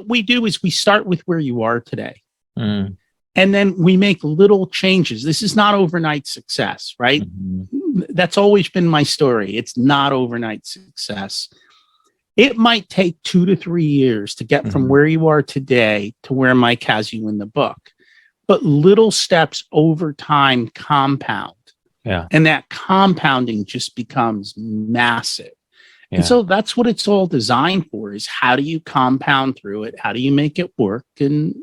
what we do is we start with where you are today. Mm. And then we make little changes. This is not overnight success, right? Mm-hmm. That's always been my story. It's not overnight success. It might take 2 to 3 years to get from where you are today to where Mike has you in the book. But little steps over time compound. Yeah. And that compounding just becomes massive. Yeah. And so that's what it's all designed for, is how do you compound through it? How do you make it work? And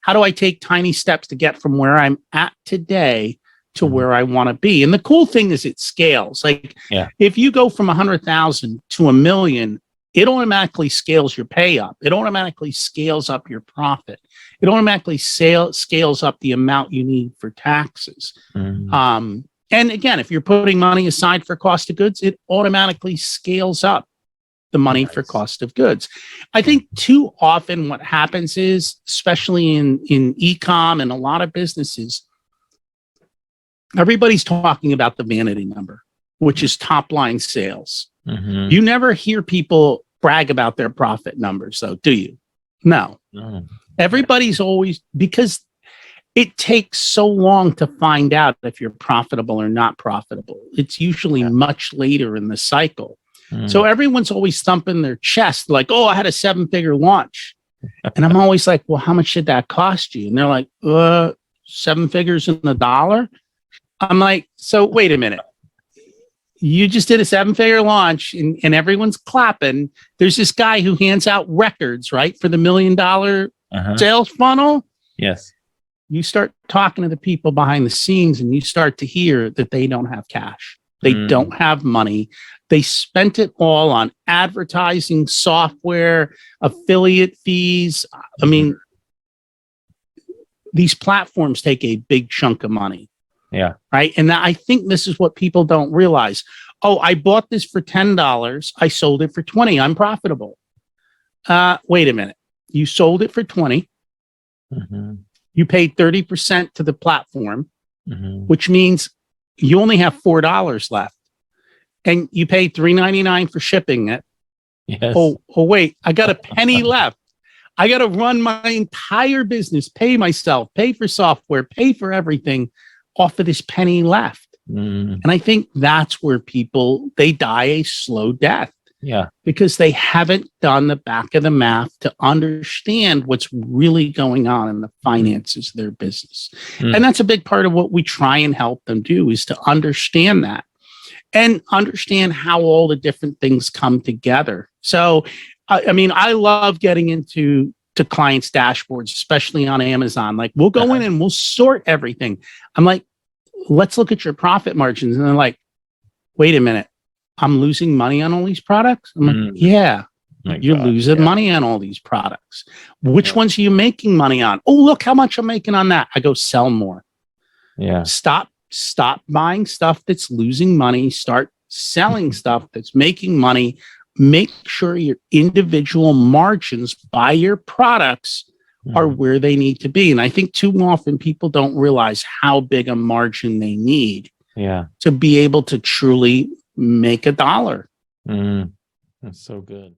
how do I take tiny steps to get from where I'm at today to where I want to be? And the cool thing is it scales. Like if you go from 100,000 to 1 million, it automatically scales your pay up. It automatically scales up your profit. It automatically scales up the amount you need for taxes. Mm. And again, if you're putting money aside for cost of goods, it automatically scales up the money for cost of goods. I think too often what happens is, especially in e-com and a lot of businesses, everybody's talking about the vanity number, which is top line sales. Mm-hmm. You never hear people brag about their profit numbers, though, do you? No. Everybody's always, because it takes so long to find out if you're profitable or not profitable. It's usually much later in the cycle. So everyone's always thumping their chest like, oh, I had a 7-figure launch. And I'm always like, well, how much did that cost you? And they're like, 7 figures in the dollar. I'm like, so wait a minute. You just did a 7-figure launch and everyone's clapping. There's this guy who hands out records, right? For the $1 million sales funnel. Yes. You start talking to the people behind the scenes and you start to hear that they don't have cash. They don't have money. They spent it all on advertising, software, affiliate fees. I mean, these platforms take a big chunk of money. Yeah. Right. And I think this is what people don't realize. Oh, I bought this for $10. I sold it for 20. I'm profitable. Wait a minute. You sold it for 20. You paid 30% to the platform, which means you only have $4 left. And you paid $3.99 for shipping it. Yes. Oh, wait, I got a penny left. I got to run my entire business, pay myself, pay for software, pay for everything off of this penny left. And I think that's where people, they die a slow death. Yeah. Because they haven't done the back of the math to understand what's really going on in the finances of their business. And that's a big part of what we try and help them do, is to understand that and understand how all the different things come together. So, I mean, I love getting into clients' dashboards, especially on Amazon. Like we'll go in and we'll sort everything. I'm like, let's look at your profit margins. And they're like, wait a minute, I'm losing money on all these products? I'm like, yeah, you're losing money on all these products. Which ones are you making money on? Oh, look how much I'm making on that. I go, sell more. Yeah. Stop buying stuff that's losing money. Start selling stuff that's making money. Make sure your individual margins by your products are where they need to be. And I think too often people don't realize how big a margin they need to be able to truly make $1. That's so good.